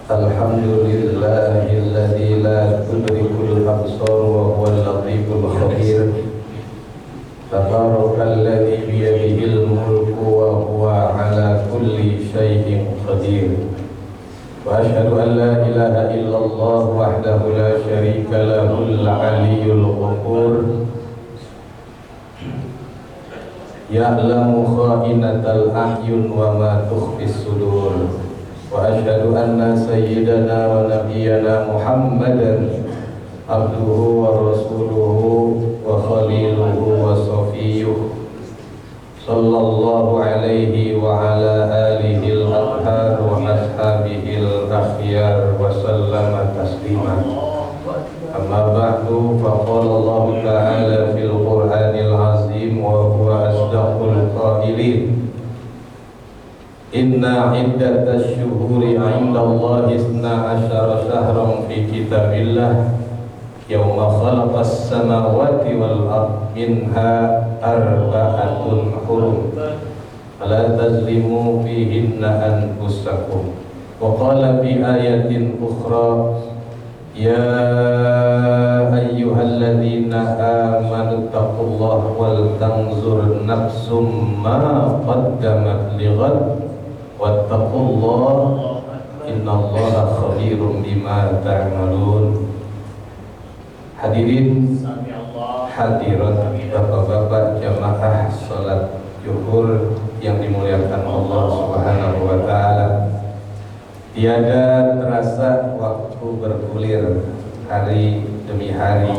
Alhamdulillahilladzi la tudrikul absar wa huwal latiful khabir. Tabarakalladzi biyadihil mulku wa huwa ala kulli syai'in qadir. Wa asyhadu an la ilaha illallah wahdahu la syarika lahul aliyyul ghafur. Ya'lamu kha'inatal a'yun wa ma tukhfis sudur. Wa asyhadu anna sayyidana wa nabiyyana Muhammadan abduhu wa rasuluhu wa khaliluhu wa safiyuh sallallahu alaihi wa ala alihi al-athhar wa ashabihi al-akhyar wa sallama taslima. Amma ba'du, faqala Allah ta'ala fil Qur'anil azim wa huwa asdaqul qailin. Inna iddatash syuhuri 'inda Allahi 12 syahran fi kitabillah yawma khalaqas samawati wal ardh minha arba'atun hurum fala tazlimu fihinna anfusakum. Wa qala fi ayatin ukhra ya ayyuhalladzina amanu taqullaha wal tanzur nafsum ma qaddamat lighad wattaqullaha innallaha khabirum bima ta'malun. Hadirin hadirat bapak-bapak jamaah salat zuhur yang dimuliakan Allah Subhanahu wa taala. Tiada terasa waktu bergulir hari demi hari,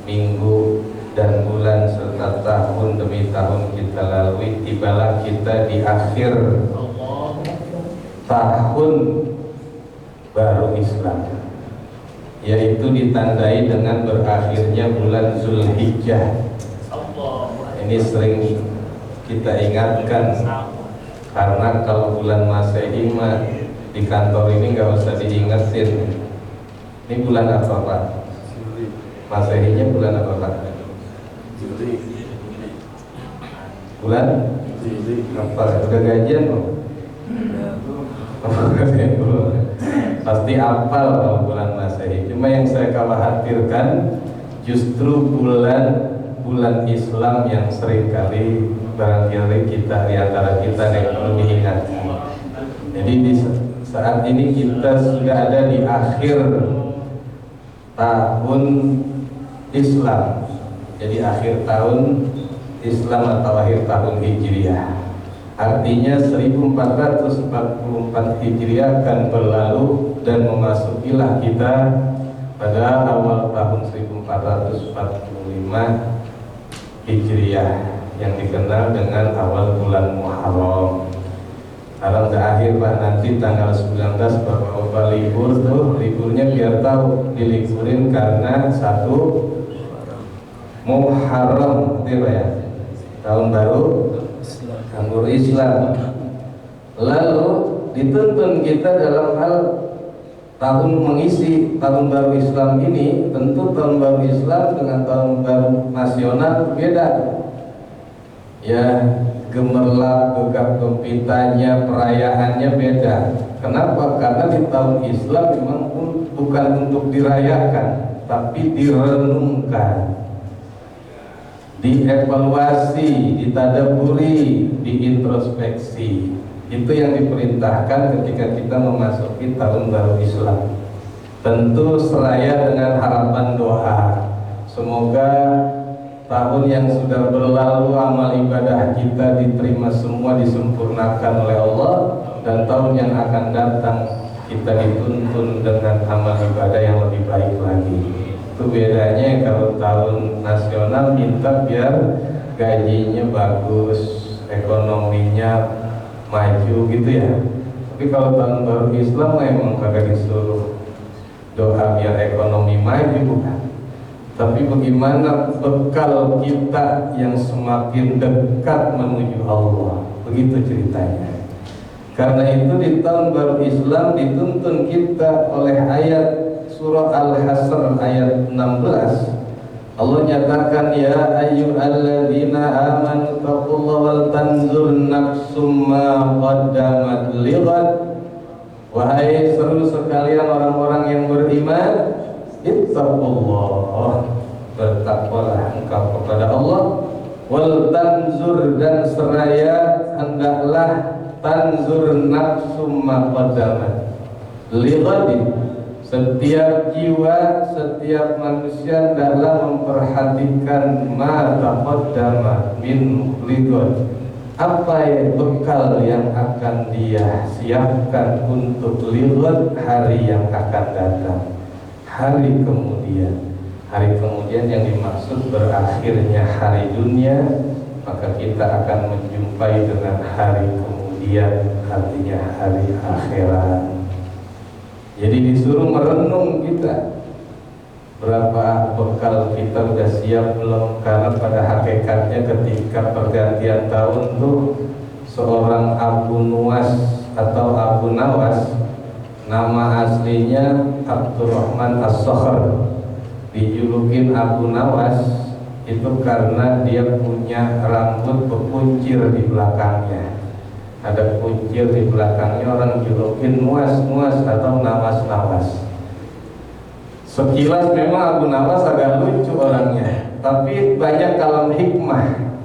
minggu dan bulan serta tahun demi tahun kita lalui. Tibalah kita di akhir tahun baru Islam, yaitu ditandai dengan berakhirnya bulan Zulhijjah. Ini sering kita ingatkan, karena kalau bulan Masehi di kantor ini nggak usah diingetin. Ini bulan apa Pak? Masehinya bulan apa Pak? Bulan apa? Udah gajian belum? Pasti apal kalau bulan Masehi. Cuma yang saya khawatirkan justru bulan Islam yang seringkali barangkali kita di antara kita yang perlu diingatkan. Jadi di saat ini kita sudah ada di akhir tahun Islam. Jadi akhir tahun Islam atau akhir tahun Hijriah. Artinya 1444 Hijriah akan berlalu dan memasukilah kita pada awal tahun 1445 Hijriah yang dikenal dengan awal bulan Muharram. Sekarang udah akhir Pak, nanti tanggal 19 Bapak-bapak libur tuh, liburnya biar tahu diliburin karena 1 Muharram, gitu Pak ya, tahun baru Anggur Islam. Lalu dituntun kita dalam hal tahun mengisi tahun baru Islam ini. Tentu tahun baru Islam dengan tahun baru nasional berbeda. Ya, gemerlap, gegap gempitanya, perayaannya beda. Kenapa? Karena di tahun Islam memang bukan untuk dirayakan, tapi direnungkan, dievaluasi, ditadaburi, diintrospeksi. Itu yang diperintahkan ketika kita memasuki tahun baru Islam. Tentu seraya dengan harapan doa, semoga tahun yang sudah berlalu amal ibadah kita diterima semua, disempurnakan oleh Allah, dan tahun yang akan datang kita dituntun dengan amal ibadah yang lebih baik lagi. Itu bedanya. Kalau tahun nasional minta biar gajinya bagus, ekonominya maju gitu ya. Tapi kalau tahun baru Islam emang kagak disuruh doa biar ekonomi maju, bukan. Tapi bagaimana bekal kita yang semakin dekat menuju Allah, begitu ceritanya. Karena itu di tahun baru Islam dituntun kita oleh ayat surah Al-Hasr ayat 16. Allah nyatakan, ya ayyuhalladzina amanu taqullaha wal tanzur nafsum ma qaddamat lighad Wahai seru sekalian orang-orang yang beriman, ittaqullah, bertakwalah engkau kepada Allah. Wal tanzur, dan seraya hendaklah tanzur nafsu ma qaddamat lighadin, setiap jiwa, setiap manusia hendaklah memperhatikan ma taqaddama min lighad, apa bekal yang akan dia siapkan untuk lighad, hari yang akan datang, hari kemudian. Hari kemudian yang dimaksud berakhirnya hari dunia, maka kita akan menjumpai dengan hari kemudian, artinya hari akhirat. Jadi disuruh merenung kita, berapa bekal kita udah siap belum? Karena pada hakikatnya ketika pergantian tahun tuh, seorang Abu Nuwas atau Abu Nawas, nama aslinya Abdurrahman As-Sakhr, dijulukin Abu Nawas itu karena dia punya rambut berkuncir di belakangnya. Ada kuncir di belakangnya, orang julukin Nuwas atau Nawas. Sekilas memang Abu Nawas agak lucu orangnya, tapi banyak kalam hikmah,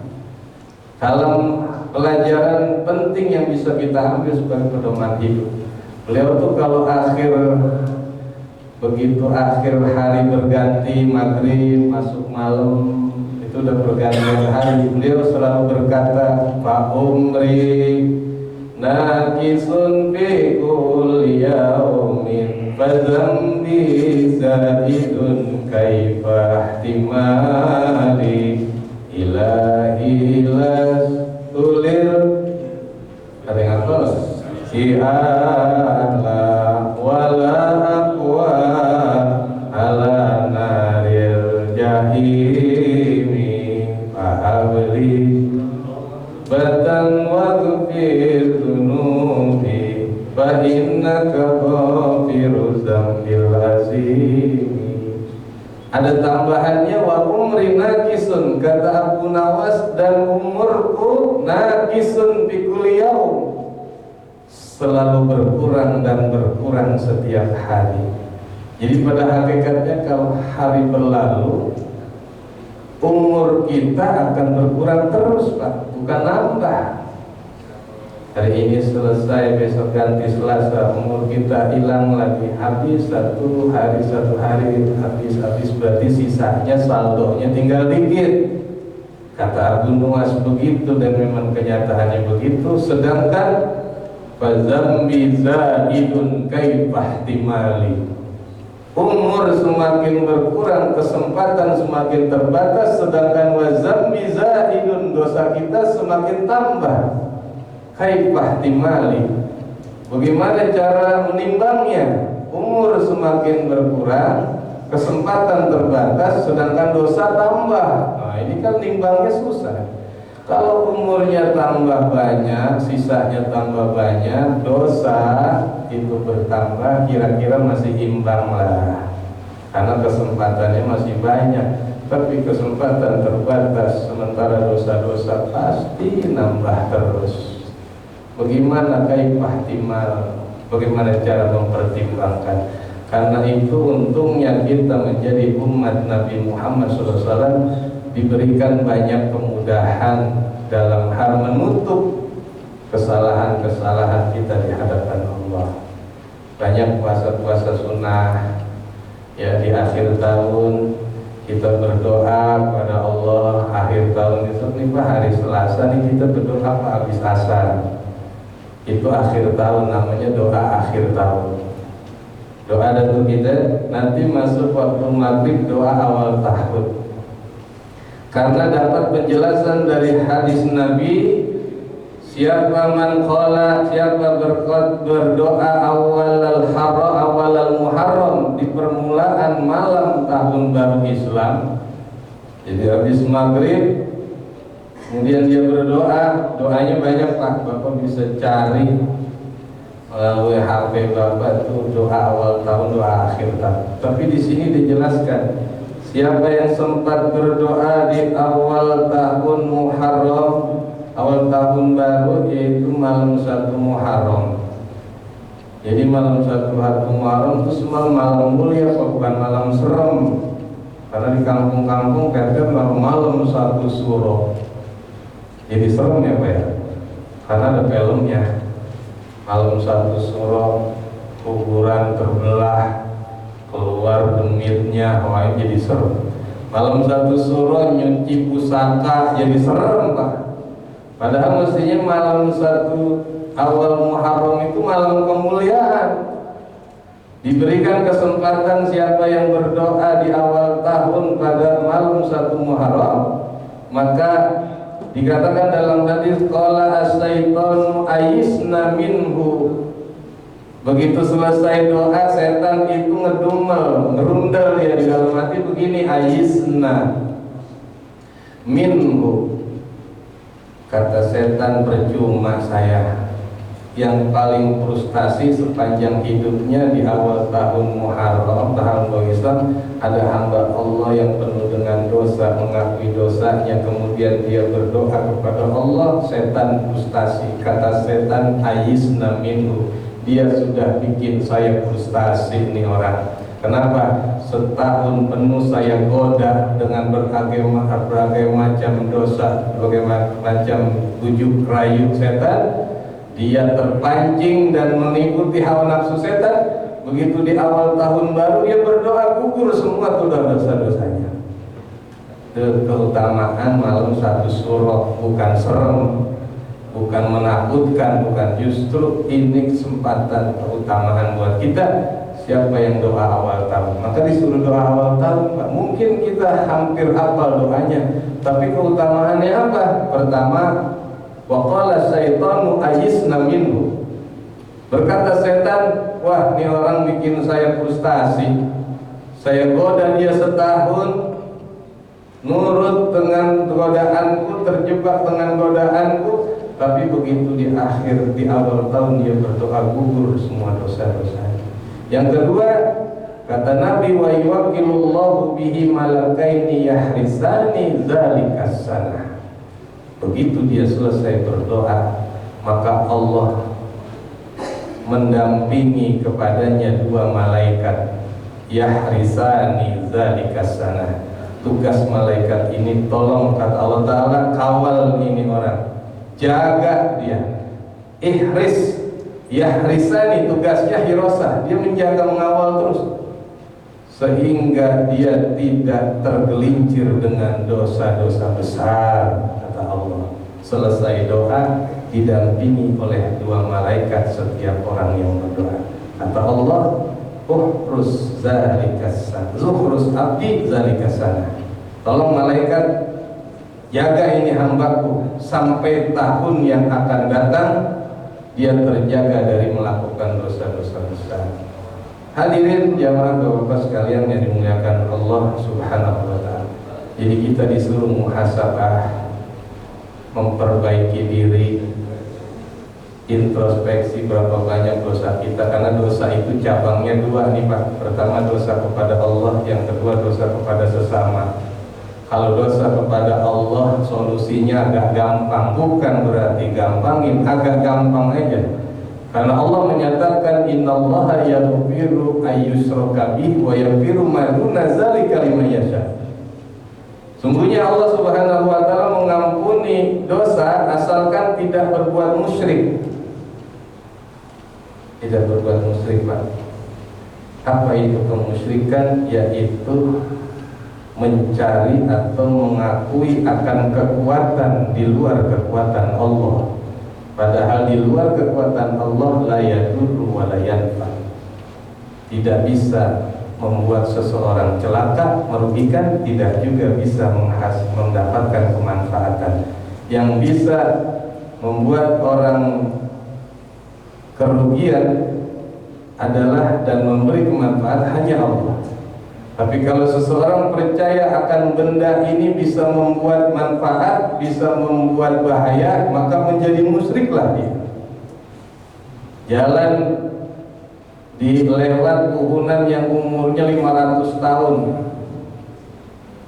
kalam pelajaran penting yang bisa kita ambil sebagai pedoman hidup. Beliau tuh kalau begitu akhir hari berganti, maghrib masuk malam, itu udah pergantian hari, beliau selalu berkata, Fa umri nakisun fi kulli yaumin fadzambi zaidun kaifa ihtimali ilahi las tulir. Ada yang apa? Si'ala wala aqwa ala naril jahimi fahabli batan waghfir dunubi fa innaka ghafiru dzambil azimi. Ada tambahannya, wa umri nakisun, kata Abu Nawas, dan umurku nakisun bi kulli yaum, selalu berkurang dan berkurang setiap hari. Jadi pada hakikatnya kalau hari berlalu, umur kita akan berkurang terus, Pak, bukan nambah. Hari ini selesai, besok ganti Selasa, umur kita hilang lagi, habis satu hari habis, berarti sisanya saldonya tinggal dikit. Kata Abu Nuwas begitu, dan memang kenyataannya begitu. Sedangkan fadzambi zaidun kaifa ihtimali, umur semakin berkurang, kesempatan semakin terbatas, sedangkan wazambi zaidun, dosa kita semakin tambah. Kaifa ihtimali, bagaimana cara menimbangnya? Umur semakin berkurang, kesempatan terbatas, sedangkan dosa tambah. Nah, ini kan nimbangnya susah. Kalau umurnya tambah banyak, sisanya tambah banyak, dosa itu bertambah, kira-kira masih imbang lah, karena kesempatannya masih banyak. Tapi kesempatan terbatas, sementara dosa-dosa pasti nambah terus. Bagaimana kaifah ihtimal? Bagaimana cara mempertimbangkan? Karena itu untungnya kita menjadi umat Nabi Muhammad SAW, diberikan banyak kemudahan dalam hal menutup kesalahan-kesalahan kita di hadapan Allah. Banyak puasa-puasa sunnah, ya, di akhir tahun kita berdoa kepada Allah. Akhir tahun itu nih Pak, hari Selasa nih kita berdoa Pak habis asar. Itu akhir tahun, namanya doa akhir tahun. Doa datu kita nanti masuk waktu maghrib, doa awal tahun. Karena dapat penjelasan dari hadis Nabi, siapa man qala, siapa berdoa awal muharram, di permulaan malam tahun baru Islam. Jadi habis maghrib, kemudian dia berdoa, doanya banyak Pak, Bapak bisa cari melalui HP Bapak itu doa awal tahun, doa akhir tahun. Tapi di sini dijelaskan, siapa yang sempat berdoa di awal tahun Muharram, awal tahun baru, yaitu malam 1 Muharram, Jadi malam 1 Muharram itu semua malam mulia, bukan malam serem. Karena di kampung-kampung kadang malam 1 Suro jadi serem ya Pak ya, karena ada filmnya. Malam 1 Suro, kuburan terbelah, keluar demitnya, wah jadi serem. Malam 1 Suro nyuci pusaka jadi serem Pak. Padahal mestinya malam 1 awal Muharram itu malam kemuliaan. Diberikan kesempatan siapa yang berdoa di awal tahun pada malam 1 Muharram, maka dikatakan dalam hadis qala as-syaitanu ayisna minhu. Begitu selesai doa, setan itu ngedumel, ngerundel ya di dalam hati begini, ayisna minhu. Kata setan, percuma saya yang paling frustasi sepanjang hidupnya di awal tahun Muharram, tahun Islam, ada hamba Allah yang penuh dengan dosa, mengakui dosanya, kemudian dia berdoa kepada Allah, setan frustasi. Kata setan, ayisna minhu, dia sudah bikin saya frustasi nih orang. Kenapa? Setahun penuh saya goda dengan berbagai macam dosa, berbagai macam bujuk rayu setan. Dia terpancing dan mengikuti hawa nafsu setan. Begitu di awal tahun baru dia berdoa, gugur semua dosa-dosanya. Keutamaan malam 1 Suro, bukan serem, bukan menakutkan, bukan, justru ini kesempatan keutamaan buat kita. Siapa yang doa awal tahun, maka disuruh doa awal tahun Pak. Mungkin kita hampir hafal doanya, tapi keutamaannya apa? Pertama, wa qala syaitanu ayisna minhu. Berkata setan, wah ini orang bikin saya frustasi, saya goda dia setahun, nurut dengan godaanku, terjebak dengan godaanku, tapi begitu di akhir, di awal tahun dia berdoa, gugur semua dosa-dosanya. Yang kedua, kata Nabi, wa yuwakkilullahu bihi malakaini yahrisani dzalikas sanah. Begitu dia selesai berdoa, maka Allah mendampingi kepadanya 2 malaikat yahrisani dzalikas sanah. Tugas malaikat ini, tolong kata Allah Ta'ala, kawal ini orang, jaga dia. Ihris, yahrisani, tugasnya hirosah, dia menjaga, mengawal terus, sehingga dia tidak tergelincir dengan dosa-dosa besar. Kata Allah, selesai doa didampingi oleh 2 malaikat setiap orang yang berdoa. Kata Allah, uhrus zalikasan, zuhrus abdi zalikasan. Tolong malaikat jaga ini hambaku sampai tahun yang akan datang dia terjaga dari melakukan dosa-dosa besar. Hadirin jamaah Bapak sekalian yang dimuliakan Allah Subhanahu wa taala. Jadi kita disuruh muhasabah, memperbaiki diri, introspeksi berapa banyak dosa kita, karena dosa itu cabangnya 2 nih Pak. Pertama dosa kepada Allah, yang kedua dosa kepada sesama. Kalau dosa kepada Allah solusinya agak gampang, bukan berarti gampangin, agak gampang aja. Karena Allah menyatakan innallaha yaghfiru ayyushraka bihi wa yaghfiru ma duna dzalika liman yasha. Sungguhnya Allah Subhanahu wa taala mengampuni dosa asalkan tidak berbuat musyrik. Tidak berbuat musyrik Pak. Apa itu kemusyrikan? Yaitu mencari atau mengakui akan kekuatan di luar kekuatan Allah. Padahal di luar kekuatan Allah la yadurru wa la yanfa. Tidak bisa membuat seseorang celaka, merugikan, tidak juga bisa mendapatkan kemanfaatan. Yang bisa membuat orang kerugian adalah dan memberi kemanfaat hanya Allah. Tapi kalau seseorang percaya akan benda ini bisa membuat manfaat, bisa membuat bahaya, maka menjadi musyriklah dia. Jalan di lewat puhunan yang umurnya 500 tahun,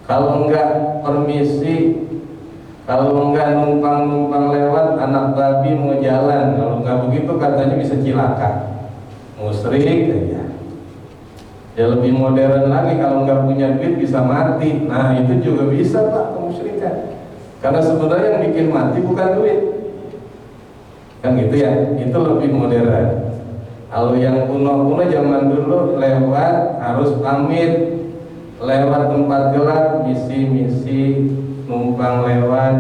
kalau enggak permisi, kalau enggak numpang lewat, anak babi mau jalan, kalau enggak begitu katanya bisa cilaka. musyrik aja. Ya lebih modern lagi, kalau nggak punya duit bisa mati. Nah itu juga bisa Pak, kemusyrikan. Karena sebenarnya yang bikin mati bukan duit, kan gitu ya. Itu lebih modern. Kalau yang kuno-kuno zaman dulu lewat harus pamit, lewat tempat gelap, misi-misi, numpang lewat,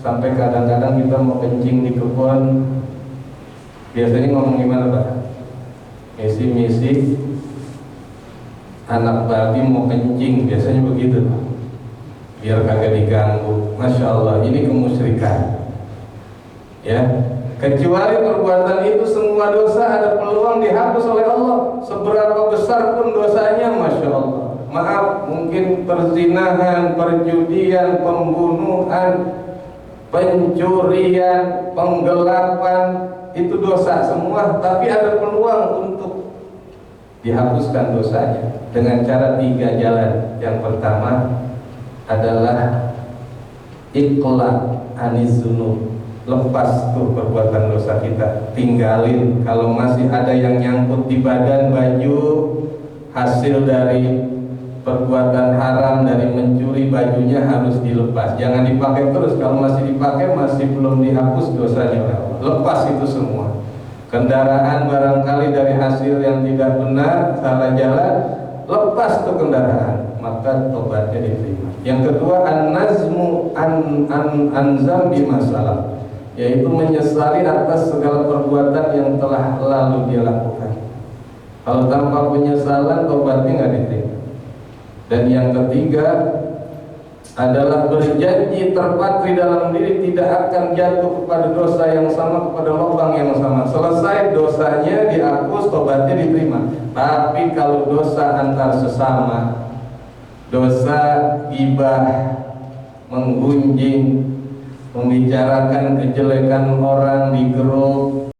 sampai kadang-kadang kita mau kencing di kebun. Biasanya ngomong gimana Pak? Misi-misi, anak babi mau kencing, biasanya begitu, biar kagak diganggu. Masya Allah, ini kemusyrikan. Ya, kecuali perbuatan itu semua dosa ada peluang dihapus oleh Allah. Seberapa besar pun dosanya, Masya Allah. Maaf, mungkin perzinahan, perjudian, pembunuhan, pencurian, penggelapan, itu dosa semua, tapi ada peluang untuk dihapuskan dosanya dengan cara 3 jalan. Yang pertama adalah iqla anizunub, lepas tuh perbuatan dosa kita, tinggalin. Kalau masih ada yang nyangkut di badan, baju, hasil dari perbuatan haram, dari mencuri, bajunya harus dilepas, jangan dipakai terus. Kalau masih dipakai, masih belum dihapus dosanya, lepas itu semua. Kendaraan barangkali dari hasil yang tidak benar, salah jalan, lepas tuh kendaraan, maka tobatnya diterima. Yang kedua, an-nazmu an zambi masalah, yaitu menyesali atas segala perbuatan yang telah lalu dia lakukan. Kalau tanpa penyesalan, tobatnya nggak diterima. Dan yang ketiga adalah berjanji terpatri dalam diri tidak akan jatuh kepada dosa yang sama, kepada lubang yang sama. Selesai dosanya dihapus, tobatnya diterima. Tapi kalau dosa antar sesama, dosa ghibah, menggunjing, membicarakan kejelekan orang di grup,